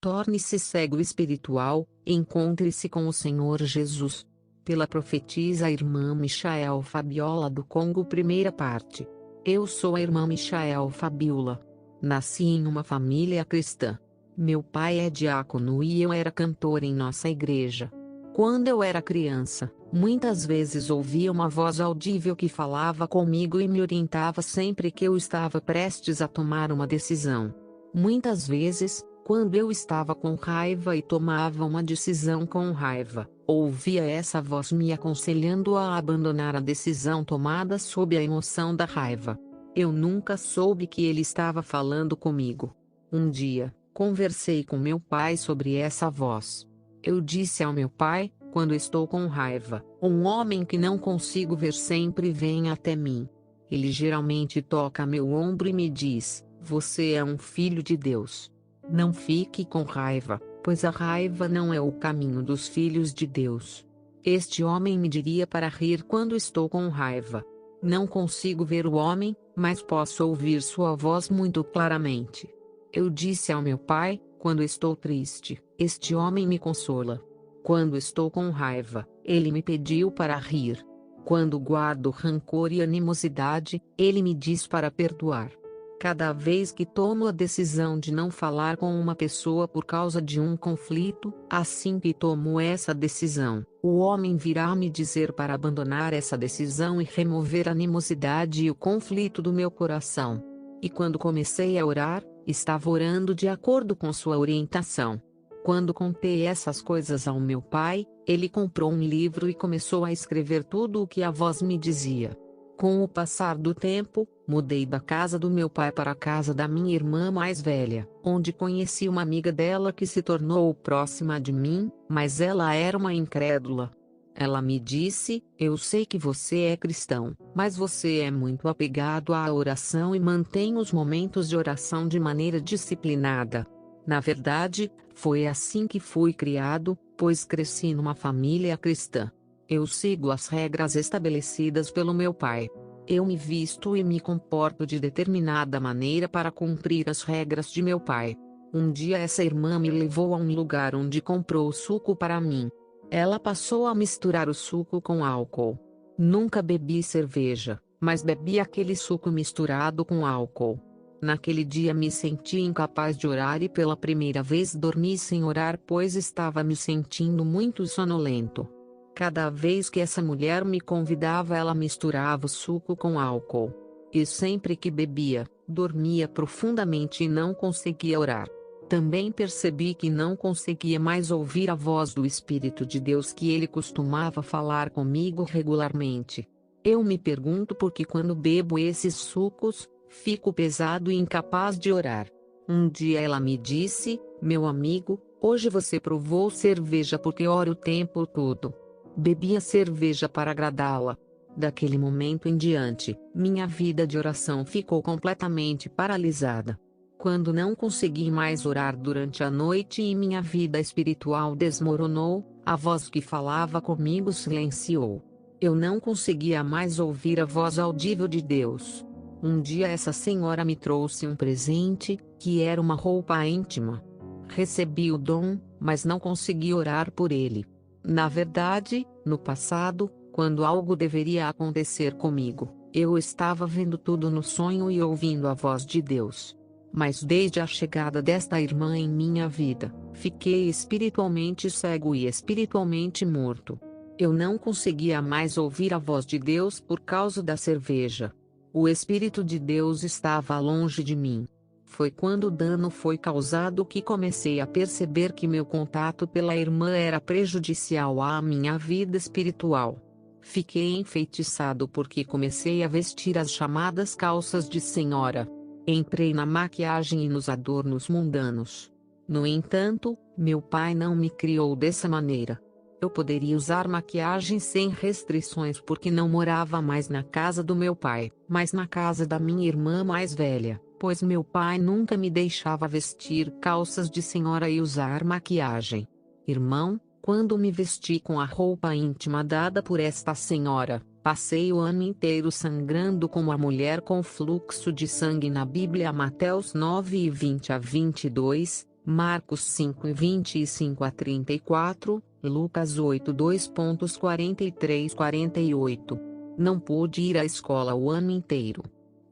Torne-se cego espiritual, encontre-se com o Senhor Jesus. Pela profetisa irmã Michael Fabiola do Congo. Primeira parte. Eu sou a irmã Michael Fabiola. Nasci em uma família cristã. Meu pai é diácono e eu era cantor em nossa igreja. Quando eu era criança, muitas vezes ouvia uma voz audível que falava comigo e me orientava sempre que eu estava prestes a tomar uma decisão. Muitas vezes, quando eu estava com raiva e tomava uma decisão com raiva, ouvia essa voz me aconselhando a abandonar a decisão tomada sob a emoção da raiva. Eu nunca soube que ele estava falando comigo. Um dia, conversei com meu pai sobre essa voz. Eu disse ao meu pai: quando estou com raiva, um homem que não consigo ver sempre vem até mim. Ele geralmente toca meu ombro e me diz: você é um filho de Deus. Não fique com raiva, pois a raiva não é o caminho dos filhos de Deus. Este homem me diria para rir quando estou com raiva. Não consigo ver o homem, mas posso ouvir sua voz muito claramente. Eu disse ao meu pai: quando estou triste, este homem me consola. Quando estou com raiva, ele me pediu para rir. Quando guardo rancor e animosidade, ele me diz para perdoar. Cada vez que tomo a decisão de não falar com uma pessoa por causa de um conflito, assim que tomo essa decisão, o homem virá me dizer para abandonar essa decisão e remover a animosidade e o conflito do meu coração. E quando comecei a orar, estava orando de acordo com sua orientação. Quando contei essas coisas ao meu pai, ele comprou um livro e começou a escrever tudo o que a voz me dizia. Com o passar do tempo, mudei da casa do meu pai para a casa da minha irmã mais velha, onde conheci uma amiga dela que se tornou próxima de mim, mas ela era uma incrédula. Ela me disse: eu sei que você é cristão, mas você é muito apegado à oração e mantém os momentos de oração de maneira disciplinada. Na verdade, foi assim que fui criado, pois cresci numa família cristã. Eu sigo as regras estabelecidas pelo meu pai. Eu me visto e me comporto de determinada maneira para cumprir as regras de meu pai. Um dia essa irmã me levou a um lugar onde comprou suco para mim. Ela passou a misturar o suco com álcool. Nunca bebi cerveja, mas bebi aquele suco misturado com álcool. Naquele dia me senti incapaz de orar e pela primeira vez dormi sem orar, pois estava me sentindo muito sonolento. Cada vez que essa mulher me convidava, ela misturava o suco com álcool. E sempre que bebia, dormia profundamente e não conseguia orar. Também percebi que não conseguia mais ouvir a voz do Espírito de Deus que ele costumava falar comigo regularmente. Eu me pergunto por que quando bebo esses sucos, fico pesado e incapaz de orar. Um dia ela me disse: meu amigo, hoje você provou cerveja porque ora o tempo todo. Bebi a cerveja para agradá-la. Daquele momento em diante, minha vida de oração ficou completamente paralisada. Quando não consegui mais orar durante a noite e minha vida espiritual desmoronou, a voz que falava comigo silenciou. Eu não conseguia mais ouvir a voz audível de Deus. Um dia essa senhora me trouxe um presente, que era uma roupa íntima. Recebi o dom, mas não consegui orar por ele. Na verdade, no passado, quando algo deveria acontecer comigo, eu estava vendo tudo no sonho e ouvindo a voz de Deus. Mas desde a chegada desta irmã em minha vida, fiquei espiritualmente cego e espiritualmente morto. Eu não conseguia mais ouvir a voz de Deus por causa da cerveja. O Espírito de Deus estava longe de mim. Foi quando o dano foi causado que comecei a perceber que meu contato pela irmã era prejudicial à minha vida espiritual. Fiquei enfeitiçado porque comecei a vestir as chamadas calças de senhora. Entrei na maquiagem e nos adornos mundanos. No entanto, meu pai não me criou dessa maneira. Eu poderia usar maquiagem sem restrições porque não morava mais na casa do meu pai, mas na casa da minha irmã mais velha, pois meu pai nunca me deixava vestir calças de senhora e usar maquiagem. Irmão, quando me vesti com a roupa íntima dada por esta senhora, passei o ano inteiro sangrando como a mulher com fluxo de sangue na Bíblia. Mateus 9:20-22. Marcos 5:25-34, Lucas 8:2.43-48. Não pude ir à escola o ano inteiro.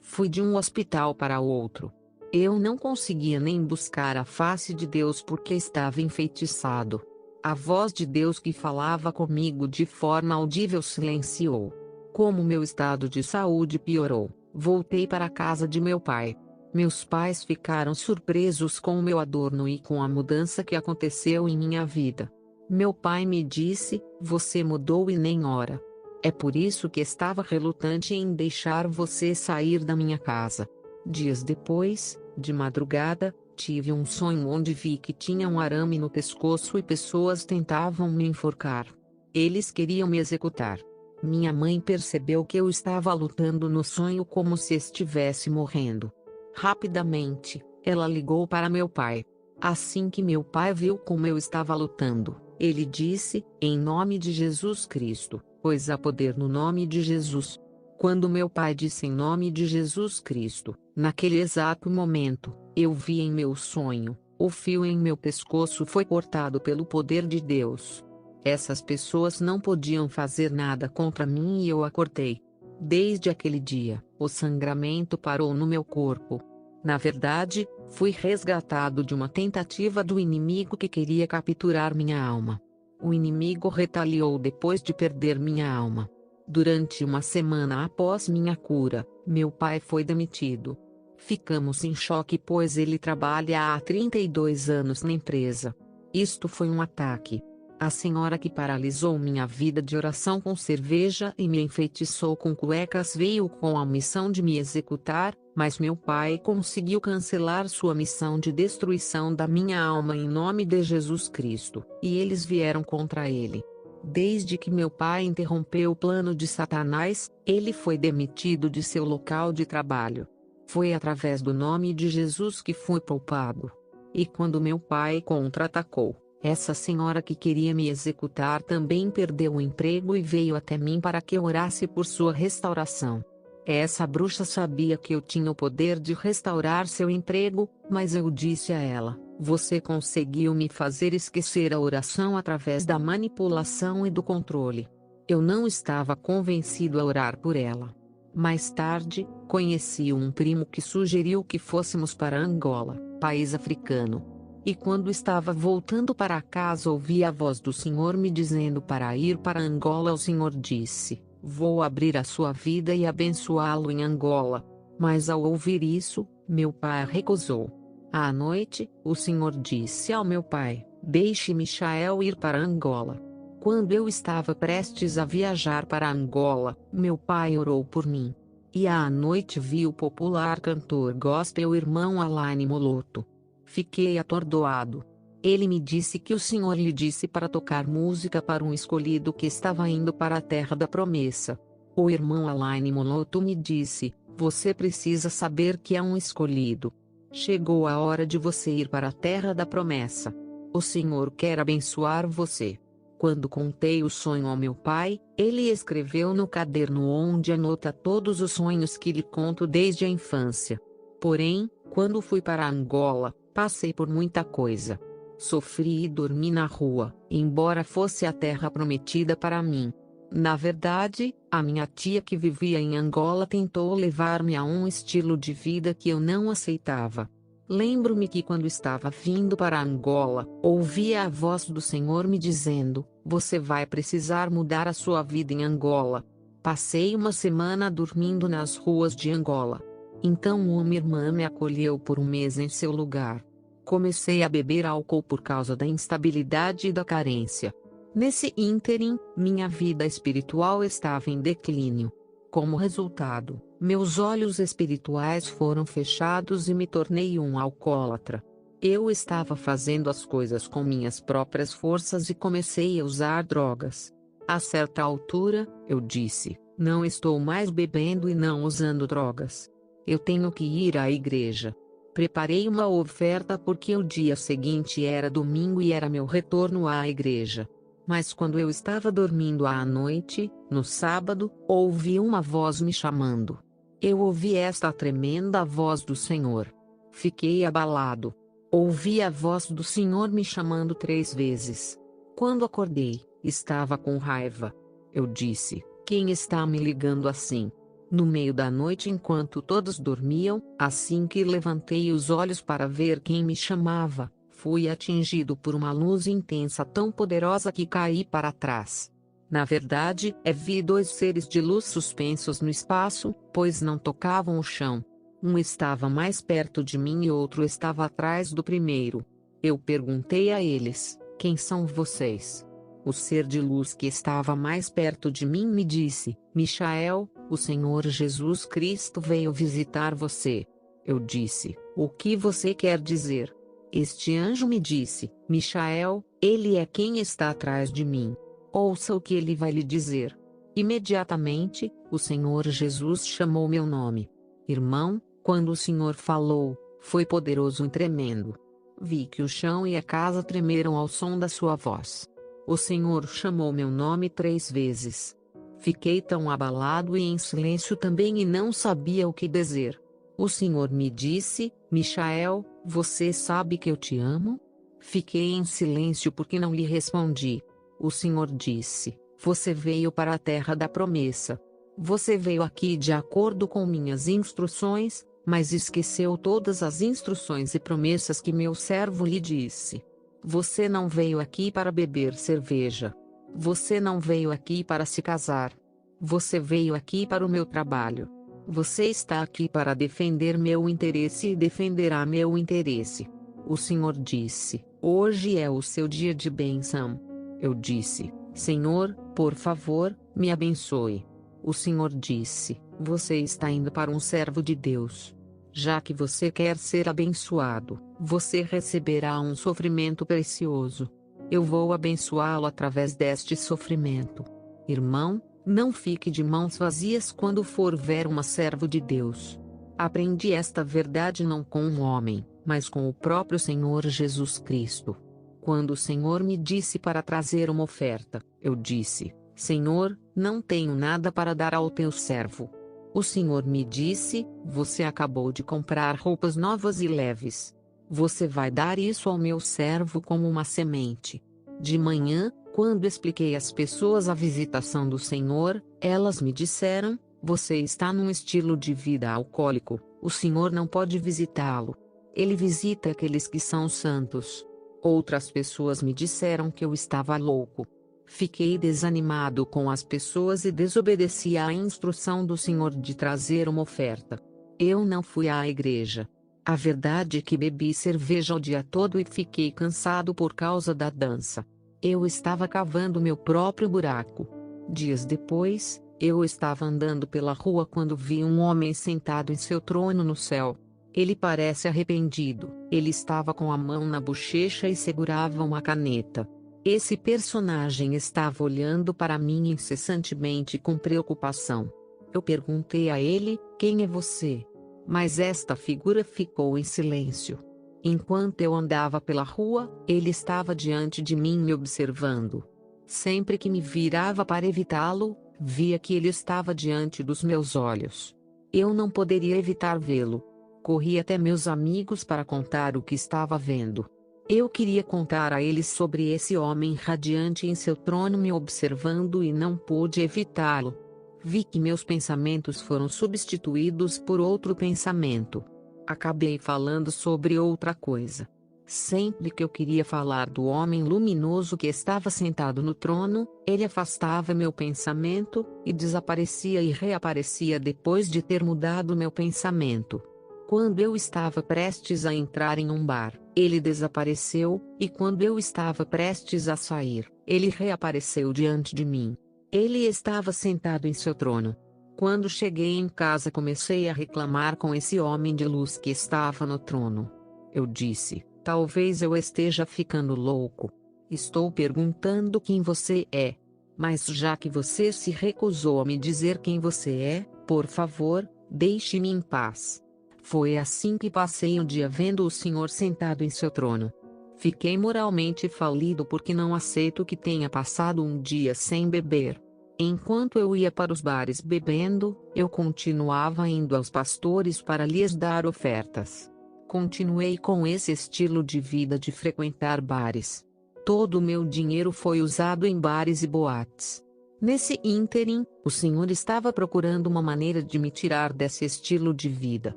Fui de um hospital para outro. Eu não conseguia nem buscar a face de Deus porque estava enfeitiçado. A voz de Deus que falava comigo de forma audível silenciou. Como meu estado de saúde piorou, voltei para a casa de meu pai. Meus pais ficaram surpresos com o meu adorno e com a mudança que aconteceu em minha vida. Meu pai me disse: "Você mudou e nem ora. É por isso que estava relutante em deixar você sair da minha casa." Dias depois, de madrugada, tive um sonho onde vi que tinha um arame no pescoço e pessoas tentavam me enforcar. Eles queriam me executar. Minha mãe percebeu que eu estava lutando no sonho como se estivesse morrendo. Rapidamente, ela ligou para meu pai. Assim que meu pai viu como eu estava lutando, ele disse: "Em nome de Jesus Cristo, pois há poder no nome de Jesus." Quando meu pai disse em nome de Jesus Cristo, naquele exato momento, eu vi em meu sonho, o fio em meu pescoço foi cortado pelo poder de Deus. Essas pessoas não podiam fazer nada contra mim e eu a cortei. Desde aquele dia, o sangramento parou no meu corpo. Na verdade, fui resgatado de uma tentativa do inimigo que queria capturar minha alma. O inimigo retaliou depois de perder minha alma. Durante uma semana após minha cura, meu pai foi demitido. Ficamos em choque pois ele trabalha há 32 anos na empresa. Isto foi um ataque. A senhora que paralisou minha vida de oração com cerveja e me enfeitiçou com cuecas veio com a missão de me executar, mas meu pai conseguiu cancelar sua missão de destruição da minha alma em nome de Jesus Cristo, e eles vieram contra ele. Desde que meu pai interrompeu o plano de Satanás, ele foi demitido de seu local de trabalho. Foi através do nome de Jesus que fui poupado. E quando meu pai contra-atacou, essa senhora que queria me executar também perdeu o emprego e veio até mim para que eu orasse por sua restauração. Essa bruxa sabia que eu tinha o poder de restaurar seu emprego, mas eu disse a ela: "Você conseguiu me fazer esquecer a oração através da manipulação e do controle." Eu não estava convencido a orar por ela. Mais tarde, conheci um primo que sugeriu que fôssemos para Angola, país africano. E quando estava voltando para casa ouvi a voz do Senhor me dizendo para ir para Angola. O Senhor disse: "Vou abrir a sua vida e abençoá-lo em Angola." Mas ao ouvir isso, meu pai recusou. À noite, o Senhor disse ao meu pai: "Deixe Michael ir para Angola." Quando eu estava prestes a viajar para Angola, meu pai orou por mim. E à noite vi o popular cantor gospel irmão Alain Moloto. Fiquei atordoado. Ele me disse que o Senhor lhe disse para tocar música para um escolhido que estava indo para a terra da promessa. O irmão Alain Moloto me disse: "Você precisa saber que é um escolhido. Chegou a hora de você ir para a terra da promessa. O Senhor quer abençoar você." Quando contei o sonho ao meu pai, ele escreveu no caderno onde anota todos os sonhos que lhe conto desde a infância. Porém, quando fui para Angola, passei por muita coisa. Sofri e dormi na rua, embora fosse a terra prometida para mim. Na verdade, a minha tia que vivia em Angola tentou levar-me a um estilo de vida que eu não aceitava. Lembro-me que quando estava vindo para Angola, ouvia a voz do Senhor me dizendo: "Você vai precisar mudar a sua vida em Angola." Passei uma semana dormindo nas ruas de Angola. Então uma irmã me acolheu por um mês em seu lugar. Comecei a beber álcool por causa da instabilidade e da carência. Nesse ínterim, minha vida espiritual estava em declínio. Como resultado, meus olhos espirituais foram fechados e me tornei um alcoólatra. Eu estava fazendo as coisas com minhas próprias forças e comecei a usar drogas. A certa altura, eu disse: "Não estou mais bebendo e não usando drogas. Eu tenho que ir à igreja." Preparei uma oferta porque o dia seguinte era domingo e era meu retorno à igreja. Mas quando eu estava dormindo à noite, no sábado, ouvi uma voz me chamando. Eu ouvi esta tremenda voz do Senhor. Fiquei abalado. Ouvi a voz do Senhor me chamando 3 vezes. Quando acordei, estava com raiva. Eu disse: quem está me ligando assim? No meio da noite, enquanto todos dormiam, assim que levantei os olhos para ver quem me chamava, fui atingido por uma luz intensa tão poderosa que caí para trás. Na verdade, vi 2 seres de luz suspensos no espaço, pois não tocavam o chão. Um estava mais perto de mim e outro estava atrás do primeiro. Eu perguntei a eles: quem são vocês? O ser de luz que estava mais perto de mim me disse: Michael, o Senhor Jesus Cristo veio visitar você. Eu disse: o que você quer dizer? Este anjo me disse: Michael, ele é quem está atrás de mim. Ouça o que ele vai lhe dizer. Imediatamente, o Senhor Jesus chamou meu nome. Irmão, quando o Senhor falou, foi poderoso e tremendo. Vi que o chão e a casa tremeram ao som da sua voz. O Senhor chamou meu nome 3 vezes. Fiquei tão abalado e em silêncio também e não sabia o que dizer. O Senhor me disse: Michael, você sabe que eu te amo? Fiquei em silêncio porque não lhe respondi. O Senhor disse: você veio para a terra da promessa. Você veio aqui de acordo com minhas instruções, mas esqueceu todas as instruções e promessas que meu servo lhe disse. Você não veio aqui para beber cerveja. Você não veio aqui para se casar. Você veio aqui para o meu trabalho. Você está aqui para defender meu interesse e defenderá meu interesse. O Senhor disse: hoje é o seu dia de bênção. Eu disse: Senhor, por favor, me abençoe. O Senhor disse: você está indo para um servo de Deus. Já que você quer ser abençoado, você receberá um sofrimento precioso. Eu vou abençoá-lo através deste sofrimento. Irmão, não fique de mãos vazias quando for ver um servo de Deus. Aprendi esta verdade não com um homem, mas com o próprio Senhor Jesus Cristo. Quando o Senhor me disse para trazer uma oferta, eu disse: Senhor, não tenho nada para dar ao teu servo. O Senhor me disse: você acabou de comprar roupas novas e leves. Você vai dar isso ao meu servo como uma semente. De manhã, quando expliquei às pessoas a visitação do Senhor, elas me disseram: você está num estilo de vida alcoólico, o Senhor não pode visitá-lo. Ele visita aqueles que são santos. Outras pessoas me disseram que eu estava louco. Fiquei desanimado com as pessoas e desobedeci à instrução do Senhor de trazer uma oferta. Eu não fui à igreja. A verdade é que bebi cerveja o dia todo e fiquei cansado por causa da dança. Eu estava cavando meu próprio buraco. Dias depois, eu estava andando pela rua quando vi um homem sentado em seu trono no céu. Ele parece arrependido. Ele estava com a mão na bochecha e segurava uma caneta. Esse personagem estava olhando para mim incessantemente com preocupação. Eu perguntei a ele: quem é você? Mas esta figura ficou em silêncio. Enquanto eu andava pela rua, ele estava diante de mim me observando. Sempre que me virava para evitá-lo, via que ele estava diante dos meus olhos. Eu não poderia evitar vê-lo. Corri até meus amigos para contar o que estava vendo. Eu queria contar a eles sobre esse homem radiante em seu trono me observando e não pude evitá-lo. Vi que meus pensamentos foram substituídos por outro pensamento. Acabei falando sobre outra coisa. Sempre que eu queria falar do homem luminoso que estava sentado no trono, ele afastava meu pensamento, e desaparecia e reaparecia depois de ter mudado meu pensamento. Quando eu estava prestes a entrar em um bar, ele desapareceu, e quando eu estava prestes a sair, ele reapareceu diante de mim. Ele estava sentado em seu trono. Quando cheguei em casa, comecei a reclamar com esse homem de luz que estava no trono. Eu disse: talvez eu esteja ficando louco. Estou perguntando quem você é. Mas já que você se recusou a me dizer quem você é, por favor, deixe-me em paz. Foi assim que passei o dia vendo o Senhor sentado em seu trono. Fiquei moralmente falido porque não aceito que tenha passado um dia sem beber. Enquanto eu ia para os bares bebendo, eu continuava indo aos pastores para lhes dar ofertas. Continuei com esse estilo de vida de frequentar bares. Todo o meu dinheiro foi usado em bares e boates. Nesse ínterim, o Senhor estava procurando uma maneira de me tirar desse estilo de vida.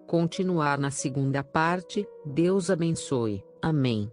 Continuar na segunda parte. Deus abençoe. Amém.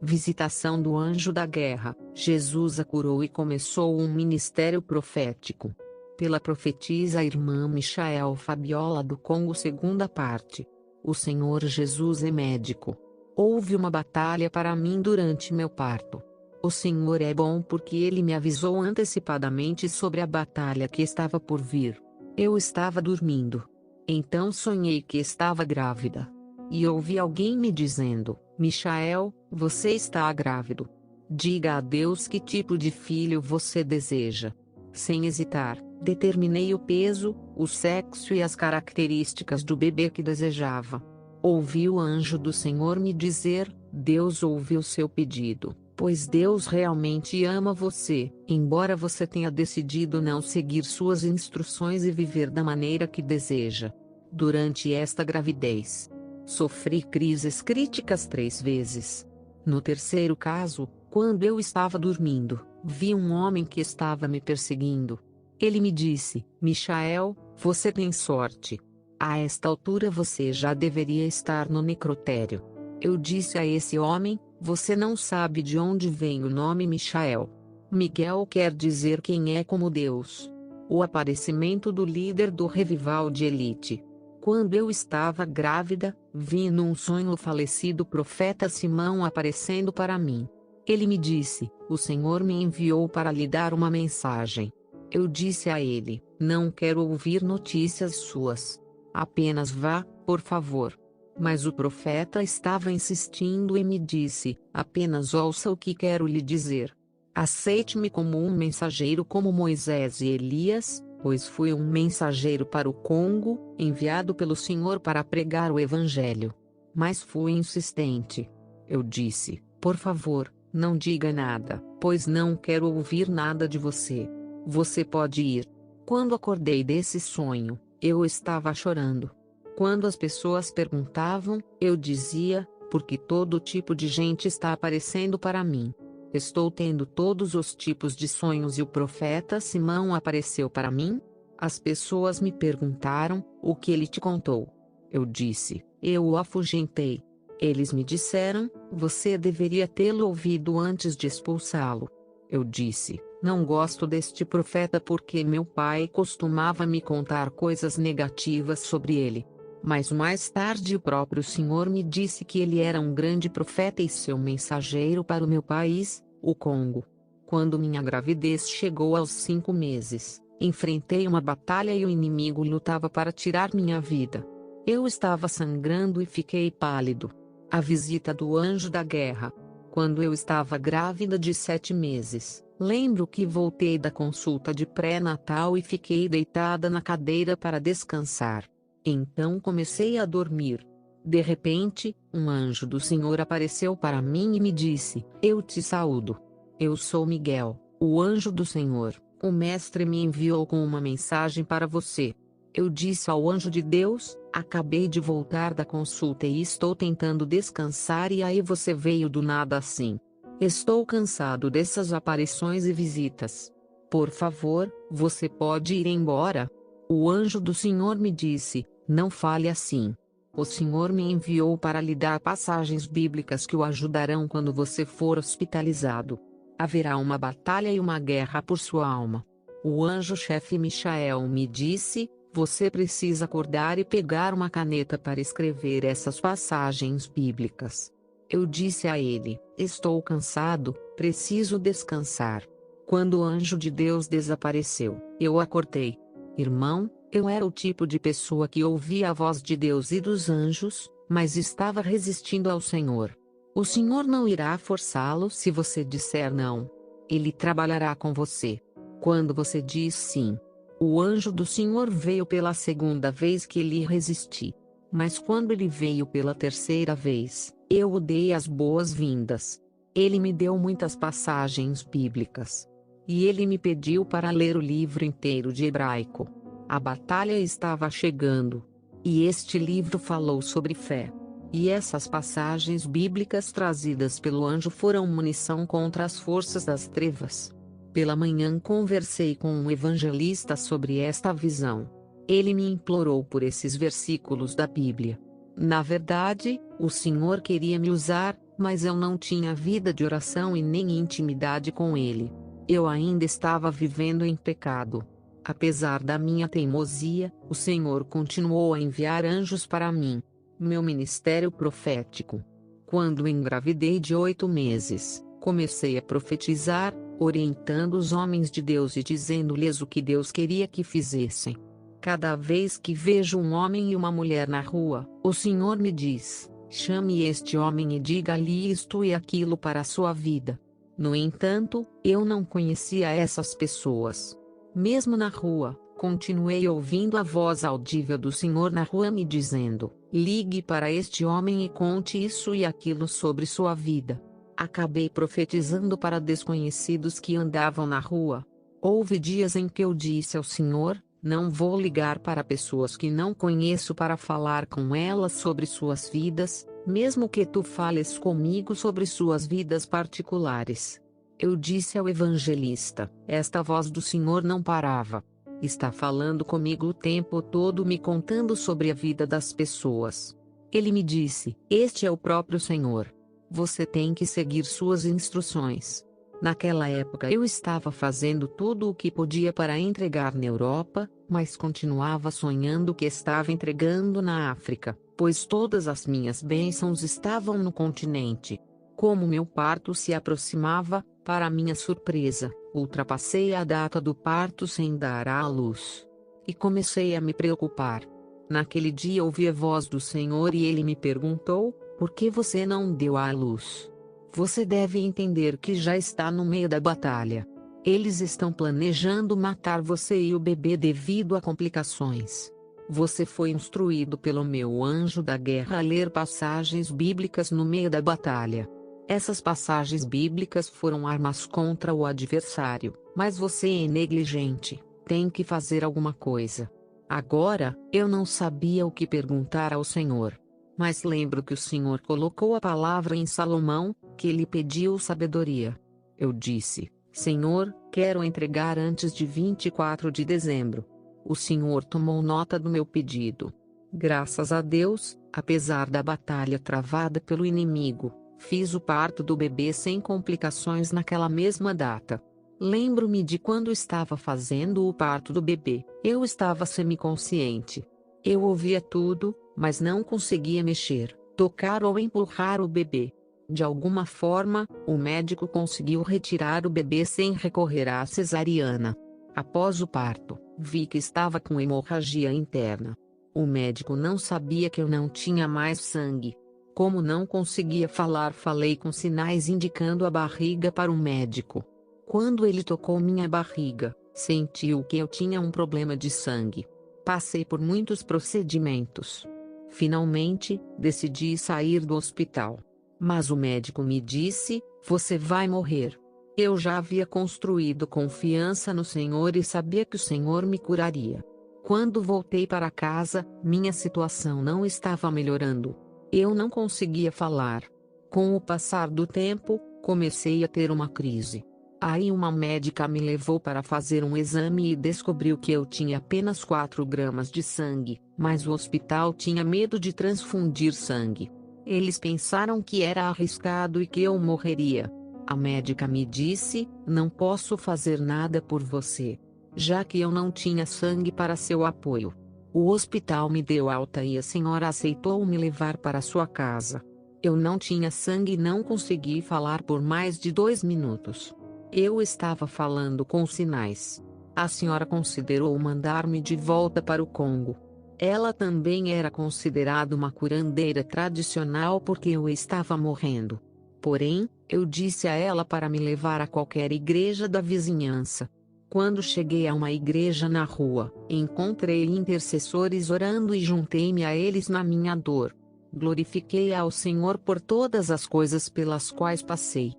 Visitação do anjo da guerra. Jesus a curou e começou um ministério profético. Pela profetisa irmã Michael Fabiola do Congo. Segunda parte. O Senhor Jesus é médico. Houve uma batalha para mim durante meu parto. O Senhor é bom porque Ele me avisou antecipadamente sobre a batalha que estava por vir. Eu estava dormindo. Então sonhei que estava grávida. E ouvi alguém me dizendo: Michael, você está grávido. Diga a Deus que tipo de filho você deseja. Sem hesitar, determinei o peso, o sexo e as características do bebê que desejava. Ouvi o anjo do Senhor me dizer: Deus ouviu seu pedido, pois Deus realmente ama você, embora você tenha decidido não seguir suas instruções e viver da maneira que deseja. Durante esta gravidez, sofri crises críticas 3 vezes. No terceiro caso, quando eu estava dormindo, vi um homem que estava me perseguindo. Ele me disse: Michael, você tem sorte. A esta altura você já deveria estar no necrotério. Eu disse a esse homem: você não sabe de onde vem o nome Michael. Miguel quer dizer quem é como Deus. O aparecimento do líder do revival de elite. Quando eu estava grávida, vi num sonho o falecido profeta Simão aparecendo para mim. Ele me disse: o Senhor me enviou para lhe dar uma mensagem. Eu disse a ele: não quero ouvir notícias suas. Apenas vá, por favor. Mas o profeta estava insistindo e me disse: apenas ouça o que quero lhe dizer. Aceite-me como um mensageiro como Moisés e Elias, pois fui um mensageiro para o Congo, enviado pelo Senhor para pregar o Evangelho. Mas fui insistente. Eu disse: por favor, não diga nada, pois não quero ouvir nada de você. Você pode ir. Quando acordei desse sonho, eu estava chorando. Quando as pessoas perguntavam, eu dizia: porque todo tipo de gente está aparecendo para mim. Estou tendo todos os tipos de sonhos e o profeta Simão apareceu para mim? As pessoas me perguntaram: o que ele te contou? Eu disse: eu o afugentei. Eles me disseram: você deveria tê-lo ouvido antes de expulsá-lo. Eu disse: não gosto deste profeta porque meu pai costumava me contar coisas negativas sobre ele. Mas mais tarde o próprio Senhor me disse que ele era um grande profeta e seu mensageiro para o meu país, o Congo. Quando minha gravidez chegou aos 5 meses, enfrentei uma batalha e o inimigo lutava para tirar minha vida. Eu estava sangrando e fiquei pálido. A visita do anjo da guerra. Quando eu estava grávida de 7 meses, lembro que voltei da consulta de pré-natal e fiquei deitada na cadeira para descansar. Então comecei a dormir. De repente, um anjo do Senhor apareceu para mim e me disse: eu te saúdo. Eu sou Miguel, o anjo do Senhor. O mestre me enviou com uma mensagem para você. Eu disse ao anjo de Deus: acabei de voltar da consulta e estou tentando descansar e aí você veio do nada assim. Estou cansado dessas aparições e visitas. Por favor, você pode ir embora? O anjo do Senhor me disse: não fale assim. O Senhor me enviou para lhe dar passagens bíblicas que o ajudarão quando você for hospitalizado. Haverá uma batalha e uma guerra por sua alma. O anjo-chefe Michael me disse: você precisa acordar e pegar uma caneta para escrever essas passagens bíblicas. Eu disse a ele: estou cansado, preciso descansar. Quando o anjo de Deus desapareceu, eu acordei. Irmão, eu era o tipo de pessoa que ouvia a voz de Deus e dos anjos, mas estava resistindo ao Senhor. O Senhor não irá forçá-lo se você disser não. Ele trabalhará com você. Quando você diz sim. O anjo do Senhor veio pela segunda vez que lhe resisti. Mas quando ele veio pela terceira vez, eu o dei as boas-vindas. Ele me deu muitas passagens bíblicas. E ele me pediu para ler o livro inteiro de hebraico. A batalha estava chegando. E este livro falou sobre fé. E essas passagens bíblicas trazidas pelo anjo foram munição contra as forças das trevas. Pela manhã conversei com um evangelista sobre esta visão. Ele me implorou por esses versículos da Bíblia. Na verdade, o Senhor queria me usar, mas eu não tinha vida de oração e nem intimidade com Ele. Eu ainda estava vivendo em pecado. Apesar da minha teimosia, o Senhor continuou a enviar anjos para mim. Meu ministério profético. Quando engravidei de 8 meses, comecei a profetizar, orientando os homens de Deus e dizendo-lhes o que Deus queria que fizessem. Cada vez que vejo um homem e uma mulher na rua, o Senhor me diz: chame este homem e diga-lhe isto e aquilo para a sua vida. No entanto, eu não conhecia essas pessoas. Mesmo na rua, continuei ouvindo a voz audível do Senhor na rua me dizendo: ligue para este homem e conte isso e aquilo sobre sua vida. Acabei profetizando para desconhecidos que andavam na rua. Houve dias em que eu disse ao Senhor: não vou ligar para pessoas que não conheço para falar com elas sobre suas vidas, mesmo que tu fales comigo sobre suas vidas particulares. Eu disse ao evangelista: esta voz do Senhor não parava. Está falando comigo o tempo todo me contando sobre a vida das pessoas. Ele me disse: este é o próprio Senhor. Você tem que seguir suas instruções. Naquela época eu estava fazendo tudo o que podia para entregar na Europa, mas continuava sonhando que estava entregando na África, pois todas as minhas bênçãos estavam no continente. Como meu parto se aproximava, para minha surpresa, ultrapassei a data do parto sem dar à luz. E comecei a me preocupar. Naquele dia ouvi a voz do Senhor e ele me perguntou: por que você não deu à luz? Você deve entender que já está no meio da batalha. Eles estão planejando matar você e o bebê devido a complicações. Você foi instruído pelo meu anjo da guerra a ler passagens bíblicas no meio da batalha. Essas passagens bíblicas foram armas contra o adversário, mas você é negligente, tem que fazer alguma coisa. Agora, eu não sabia o que perguntar ao Senhor. Mas lembro que o Senhor colocou a palavra em Salomão, que lhe pediu sabedoria. Eu disse: Senhor, quero entregar antes de 24 de dezembro. O Senhor tomou nota do meu pedido. Graças a Deus, apesar da batalha travada pelo inimigo, fiz o parto do bebê sem complicações naquela mesma data. Lembro-me de quando estava fazendo o parto do bebê, eu estava semiconsciente. Eu ouvia tudo, mas não conseguia mexer, tocar ou empurrar o bebê. De alguma forma, o médico conseguiu retirar o bebê sem recorrer à cesariana. Após o parto, vi que estava com hemorragia interna. O médico não sabia que eu não tinha mais sangue. Como não conseguia falar, falei com sinais indicando a barriga para o médico. Quando ele tocou minha barriga, sentiu que eu tinha um problema de sangue. Passei por muitos procedimentos. Finalmente, decidi sair do hospital. Mas o médico me disse: você vai morrer. Eu já havia construído confiança no Senhor e sabia que o Senhor me curaria. Quando voltei para casa, minha situação não estava melhorando. Eu não conseguia falar. Com o passar do tempo, comecei a ter uma crise. Aí uma médica me levou para fazer um exame e descobriu que eu tinha apenas 4 gramas de sangue, mas o hospital tinha medo de transfundir sangue. Eles pensaram que era arriscado e que eu morreria. A médica me disse: não posso fazer nada por você, já que eu não tinha sangue para seu apoio. O hospital me deu alta e a senhora aceitou me levar para sua casa. Eu não tinha sangue e não consegui falar por mais de 2 minutos. Eu estava falando com sinais. A senhora considerou mandar-me de volta para o Congo. Ela também era considerada uma curandeira tradicional porque eu estava morrendo. Porém, eu disse a ela para me levar a qualquer igreja da vizinhança. Quando cheguei a uma igreja na rua, encontrei intercessores orando e juntei-me a eles na minha dor. Glorifiquei ao Senhor por todas as coisas pelas quais passei.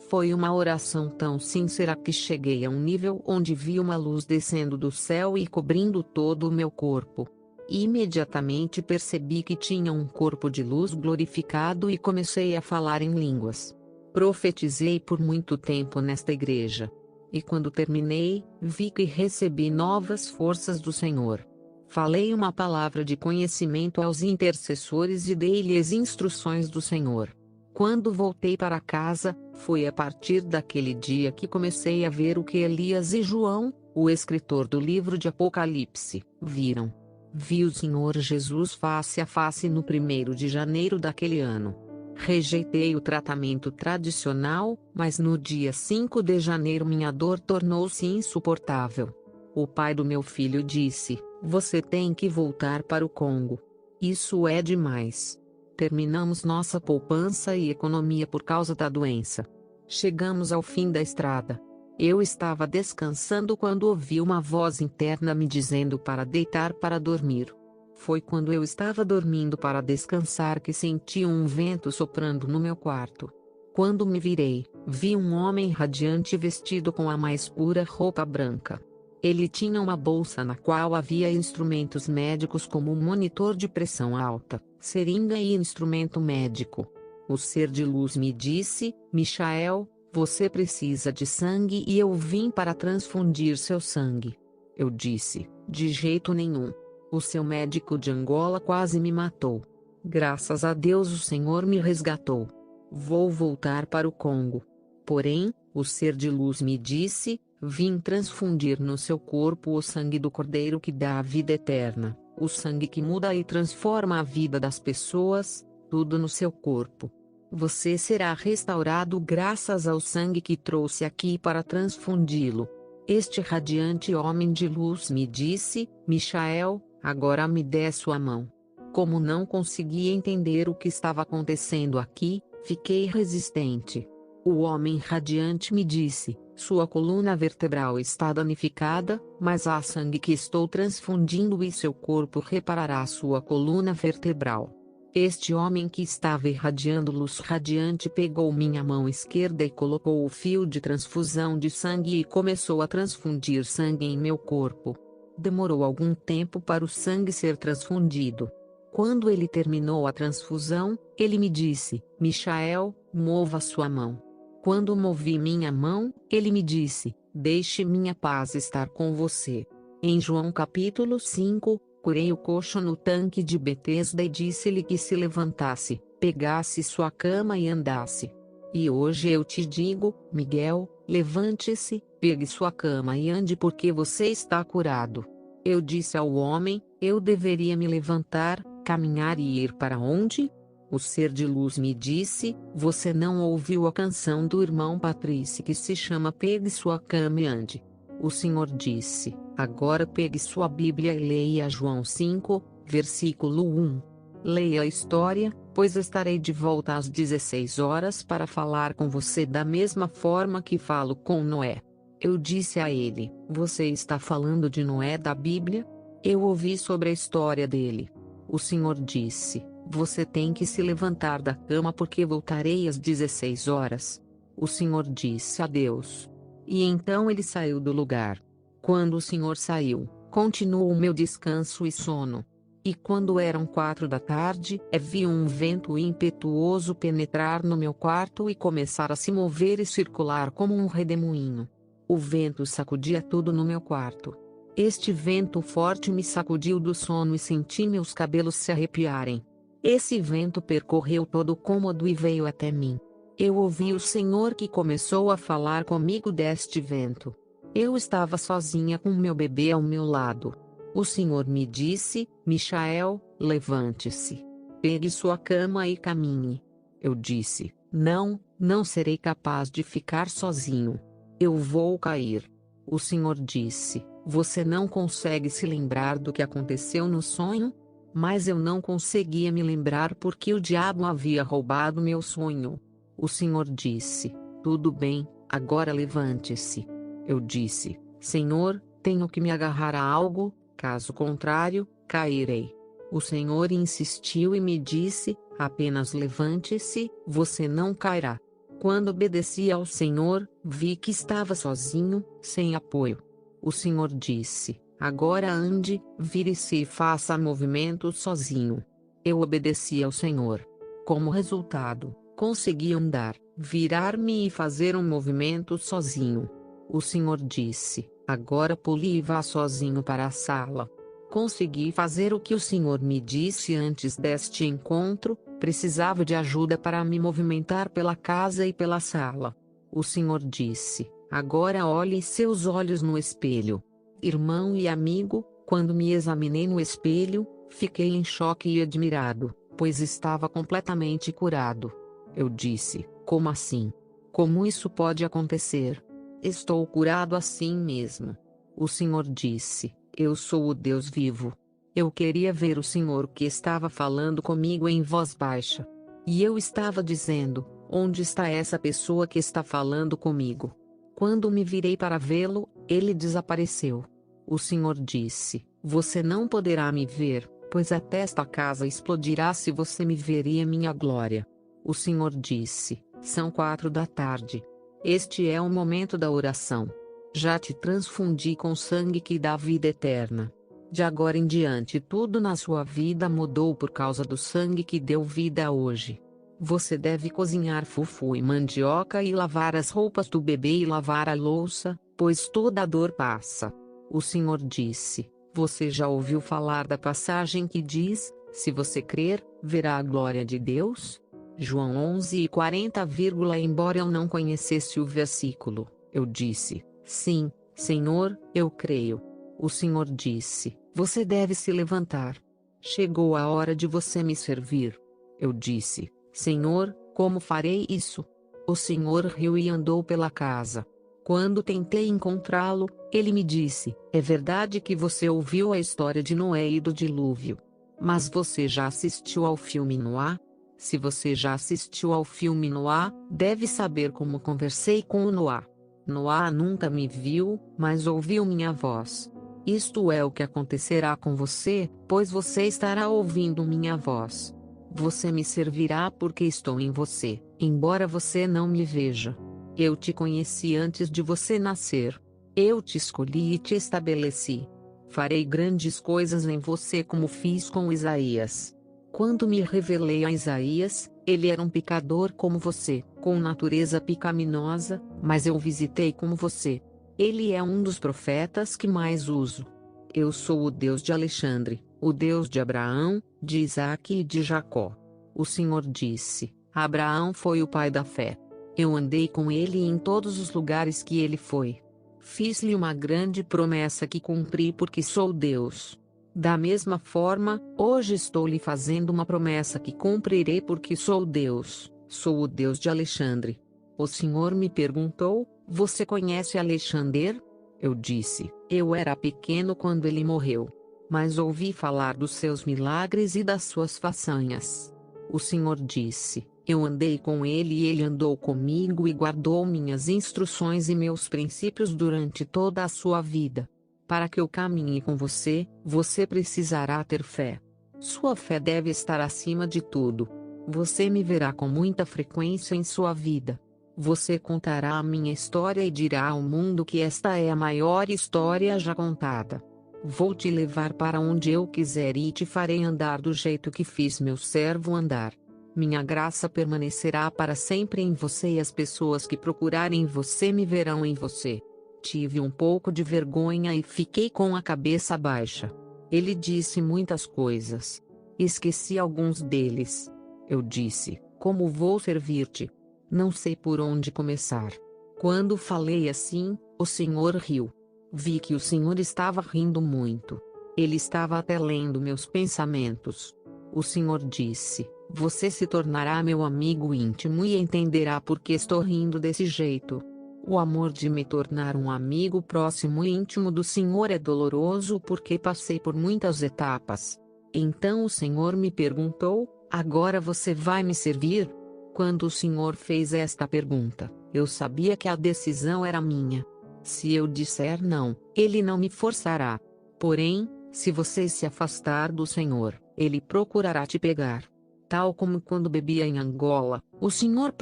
Foi uma oração tão sincera que cheguei a um nível onde vi uma luz descendo do céu e cobrindo todo o meu corpo. Imediatamente percebi que tinha um corpo de luz glorificado e comecei a falar em línguas. Profetizei por muito tempo nesta igreja. E quando terminei, vi que recebi novas forças do Senhor. Falei uma palavra de conhecimento aos intercessores e dei-lhes instruções do Senhor. Quando voltei para casa, foi a partir daquele dia que comecei a ver o que Elias e João, o escritor do livro de Apocalipse, viram. Vi o Senhor Jesus face a face no 1º de janeiro daquele ano. Rejeitei o tratamento tradicional, mas no dia 5 de janeiro minha dor tornou-se insuportável. O pai do meu filho disse: "Você tem que voltar para o Congo. Isso é demais." Terminamos nossa poupança e economia por causa da doença. Chegamos ao fim da estrada. Eu estava descansando quando ouvi uma voz interna me dizendo para deitar para dormir. Foi quando eu estava dormindo para descansar que senti um vento soprando no meu quarto. Quando me virei, vi um homem radiante vestido com a mais pura roupa branca. Ele tinha uma bolsa na qual havia instrumentos médicos como um monitor de pressão alta, seringa e instrumento médico. O ser de luz me disse: "Michael, você precisa de sangue e eu vim para transfundir seu sangue." Eu disse: "De jeito nenhum. O seu médico de Angola quase me matou. Graças a Deus o Senhor me resgatou. Vou voltar para o Congo." Porém, o ser de luz me disse: "Vim transfundir no seu corpo o sangue do Cordeiro que dá a vida eterna, o sangue que muda e transforma a vida das pessoas, tudo no seu corpo. Você será restaurado graças ao sangue que trouxe aqui para transfundi-lo." Este radiante homem de luz me disse: "Michael, agora me dê sua mão." Como não conseguia entender o que estava acontecendo aqui, fiquei resistente. O homem radiante me disse: "Sua coluna vertebral está danificada, mas há sangue que estou transfundindo e seu corpo reparará sua coluna vertebral." Este homem que estava irradiando luz radiante pegou minha mão esquerda e colocou o fio de transfusão de sangue e começou a transfundir sangue em meu corpo. Demorou algum tempo para o sangue ser transfundido. Quando ele terminou a transfusão, ele me disse: "Michael, mova sua mão." Quando movi minha mão, ele me disse: "Deixe minha paz estar com você." Em João capítulo 5, curei o coxo no tanque de Betesda e disse-lhe que se levantasse, pegasse sua cama e andasse. E hoje eu te digo, Miguel, levante-se, pegue sua cama e ande porque você está curado. Eu disse ao homem: "Eu deveria me levantar, caminhar e ir para onde?" O ser de luz me disse: "Você não ouviu a canção do irmão Patrício que se chama Pegue sua cama e ande?" O Senhor disse: "Agora pegue sua Bíblia e leia João 5, versículo 1. Leia a história, pois estarei de volta às 16 horas para falar com você da mesma forma que falo com Noé." Eu disse a ele: "Você está falando de Noé da Bíblia? Eu ouvi sobre a história dele." O Senhor disse: "Você tem que se levantar da cama porque voltarei às 16 horas." O Senhor disse adeus. E então ele saiu do lugar. Quando o Senhor saiu, continuou o meu descanso e sono. E quando eram 4 da tarde, vi um vento impetuoso penetrar no meu quarto e começar a se mover e circular como um redemoinho. O vento sacudia tudo no meu quarto. Este vento forte me sacudiu do sono e senti meus cabelos se arrepiarem. Esse vento percorreu todo o cômodo e veio até mim. Eu ouvi o Senhor que começou a falar comigo deste vento. Eu estava sozinha com meu bebê ao meu lado. O Senhor me disse: "Michael, levante-se. Pegue sua cama e caminhe." Eu disse: Não serei capaz de ficar sozinho. Eu vou cair." O Senhor disse: "Você não consegue se lembrar do que aconteceu no sonho?" Mas eu não conseguia me lembrar porque o diabo havia roubado meu sonho. O Senhor disse: "Tudo bem, agora levante-se." Eu disse: "Senhor, tenho que me agarrar a algo, caso contrário, cairei." O Senhor insistiu e me disse: "Apenas levante-se, você não cairá." Quando obedeci ao Senhor, vi que estava sozinho, sem apoio. O Senhor disse: Agora ande, vire-se e faça movimentos sozinho. Eu obedeci ao Senhor. Como resultado, consegui andar, virar-me e fazer um movimento sozinho. O Senhor disse: agora pule e vá sozinho para a sala. Consegui fazer o que o Senhor me disse antes deste encontro. Precisava de ajuda para me movimentar pela casa e pela sala. O Senhor disse: agora olhe seus olhos no espelho. Irmão e amigo, quando me examinei no espelho, fiquei em choque e admirado, pois estava completamente curado. Eu disse: como assim? Como isso pode acontecer? Estou curado assim mesmo. O Senhor disse: eu sou o Deus vivo. Eu queria ver o Senhor que estava falando comigo em voz baixa. E eu estava dizendo: onde está essa pessoa que está falando comigo? Quando me virei para vê-lo, ele desapareceu. O Senhor disse: você não poderá me ver, pois até esta casa explodirá se você me ver e a minha glória. O Senhor disse: são 4 da tarde. Este é o momento da oração. Já te transfundi com sangue que dá vida eterna. De agora em diante tudo na sua vida mudou por causa do sangue que deu vida hoje. Você deve cozinhar fufu e mandioca e lavar as roupas do bebê e lavar a louça, pois toda a dor passa. O Senhor disse: você já ouviu falar da passagem que diz: se você crer, verá a glória de Deus? João 11:40. Embora eu não conhecesse o versículo, eu disse: sim, Senhor, eu creio. O Senhor disse: você deve se levantar. Chegou a hora de você me servir. Eu disse: Senhor, como farei isso? O Senhor riu e andou pela casa. Quando tentei encontrá-lo, ele me disse: é verdade que você ouviu a história de Noé e do dilúvio. Mas você já assistiu ao filme Noá? Se você já assistiu ao filme Noá, deve saber como conversei com o Noá. Noá nunca me viu, mas ouviu minha voz. Isto é o que acontecerá com você, pois você estará ouvindo minha voz. Você me servirá porque estou em você, embora você não me veja. Eu te conheci antes de você nascer. Eu te escolhi e te estabeleci. Farei grandes coisas em você como fiz com Isaías. Quando me revelei a Isaías, ele era um pecador como você, com natureza pecaminosa, mas eu o visitei como você. Ele é um dos profetas que mais uso. Eu sou o Deus de Alexandre, o Deus de Abraão, de Isaque e de Jacó. O Senhor disse: Abraão foi o pai da fé. Eu andei com ele em todos os lugares que ele foi. Fiz-lhe uma grande promessa que cumpri porque sou Deus. Da mesma forma, hoje estou lhe fazendo uma promessa que cumprirei porque sou Deus, sou o Deus de Alexandre. O Senhor me perguntou: você conhece Alexander? Eu disse: eu era pequeno quando ele morreu. Mas ouvi falar dos seus milagres e das suas façanhas. O Senhor disse: eu andei com ele e ele andou comigo e guardou minhas instruções e meus princípios durante toda a sua vida. Para que eu caminhe com você, você precisará ter fé. Sua fé deve estar acima de tudo. Você me verá com muita frequência em sua vida. Você contará a minha história e dirá ao mundo que esta é a maior história já contada. Vou te levar para onde eu quiser e te farei andar do jeito que fiz meu servo andar. Minha graça permanecerá para sempre em você e as pessoas que procurarem você me verão em você. Tive um pouco de vergonha e fiquei com a cabeça baixa. Ele disse muitas coisas. Esqueci alguns deles. Eu disse: como vou servir-te? Não sei por onde começar. Quando falei assim, o Senhor riu. Vi que o Senhor estava rindo muito. Ele estava até lendo meus pensamentos. O Senhor disse: você se tornará meu amigo íntimo e entenderá por que estou rindo desse jeito. O amor de me tornar um amigo próximo e íntimo do Senhor é doloroso porque passei por muitas etapas. Então o Senhor me perguntou: agora você vai me servir? Quando o Senhor fez esta pergunta, eu sabia que a decisão era minha. Se eu disser não, Ele não me forçará. Porém, se você se afastar do Senhor, Ele procurará te pegar. Tal como quando bebia em Angola, o Senhor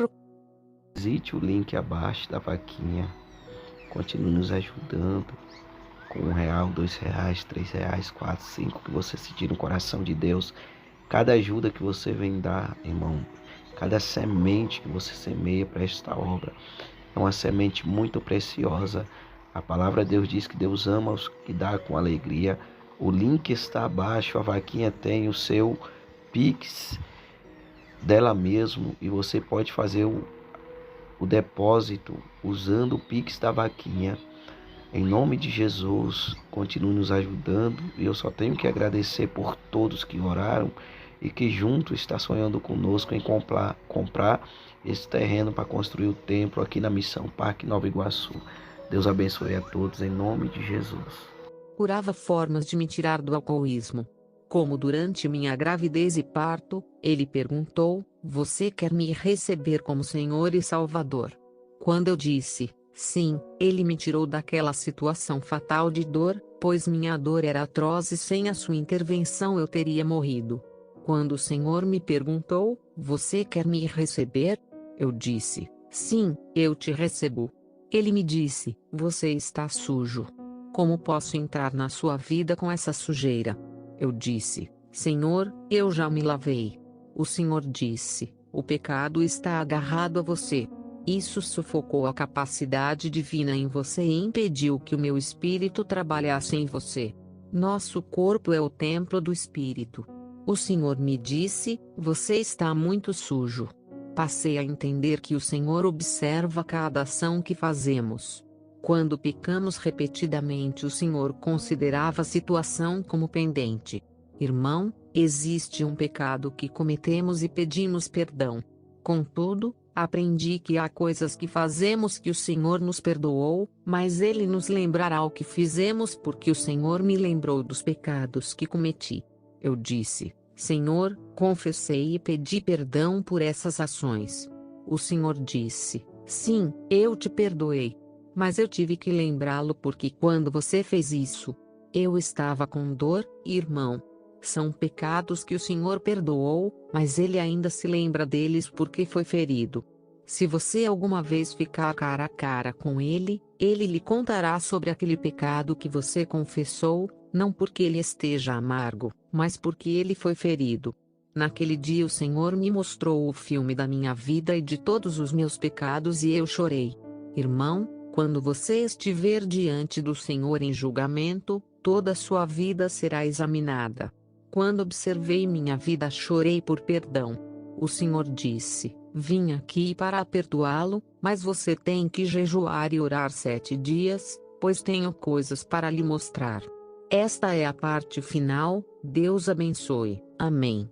Visite o link abaixo da vaquinha. Continue nos ajudando com R$ 1, R$ 2, R$ 3, 4, 5, que você sentir no coração de Deus. Cada ajuda que você vem dar, irmão, cada semente que você semeia para esta obra, é uma semente muito preciosa. A palavra de Deus diz que Deus ama os que dá com alegria. O link está abaixo, a vaquinha tem o seu Pix dela mesmo e você pode fazer o depósito usando o Pix da vaquinha. Em nome de Jesus, continue nos ajudando e eu só tenho que agradecer por todos que oraram e que junto está sonhando conosco em comprar esse terreno para construir o templo aqui na Missão Parque Nova Iguaçu. Deus abençoe a todos em nome de Jesus. Procurava formas de me tirar do alcoolismo. Como durante minha gravidez e parto, ele perguntou: "Você quer me receber como Senhor e Salvador?" Quando eu disse sim, ele me tirou daquela situação fatal de dor, pois minha dor era atroz e sem a sua intervenção eu teria morrido. Quando o Senhor me perguntou: "Você quer me receber?" Eu disse: "Sim, eu te recebo." Ele me disse: "Você está sujo. Como posso entrar na sua vida com essa sujeira?" Eu disse: "Senhor, eu já me lavei." O Senhor disse: "O pecado está agarrado a você." Isso sufocou a capacidade divina em você e impediu que o meu espírito trabalhasse em você. Nosso corpo é o templo do Espírito. O Senhor me disse: "Você está muito sujo." Passei a entender que o Senhor observa cada ação que fazemos. Quando pecamos repetidamente, o Senhor considerava a situação como pendente. Irmão, existe um pecado que cometemos e pedimos perdão. Contudo, aprendi que há coisas que fazemos que o Senhor nos perdoou, mas Ele nos lembrará o que fizemos porque o Senhor me lembrou dos pecados que cometi. Eu disse: "Senhor, confessei e pedi perdão por essas ações." O Senhor disse: "Sim, eu te perdoei. Mas eu tive que lembrá-lo porque quando você fez isso, eu estava com dor, irmão." São pecados que o Senhor perdoou, mas Ele ainda se lembra deles porque foi ferido. Se você alguma vez ficar cara a cara com Ele, Ele lhe contará sobre aquele pecado que você confessou, não porque Ele esteja amargo, mas porque Ele foi ferido. Naquele dia o Senhor me mostrou o filme da minha vida e de todos os meus pecados e eu chorei. Irmão, quando você estiver diante do Senhor em julgamento, toda a sua vida será examinada. Quando observei minha vida, chorei por perdão. O Senhor disse: "Vim aqui para perdoá-lo, mas você tem que jejuar e orar 7 dias, pois tenho coisas para lhe mostrar." Esta é a parte final. Deus abençoe. Amém.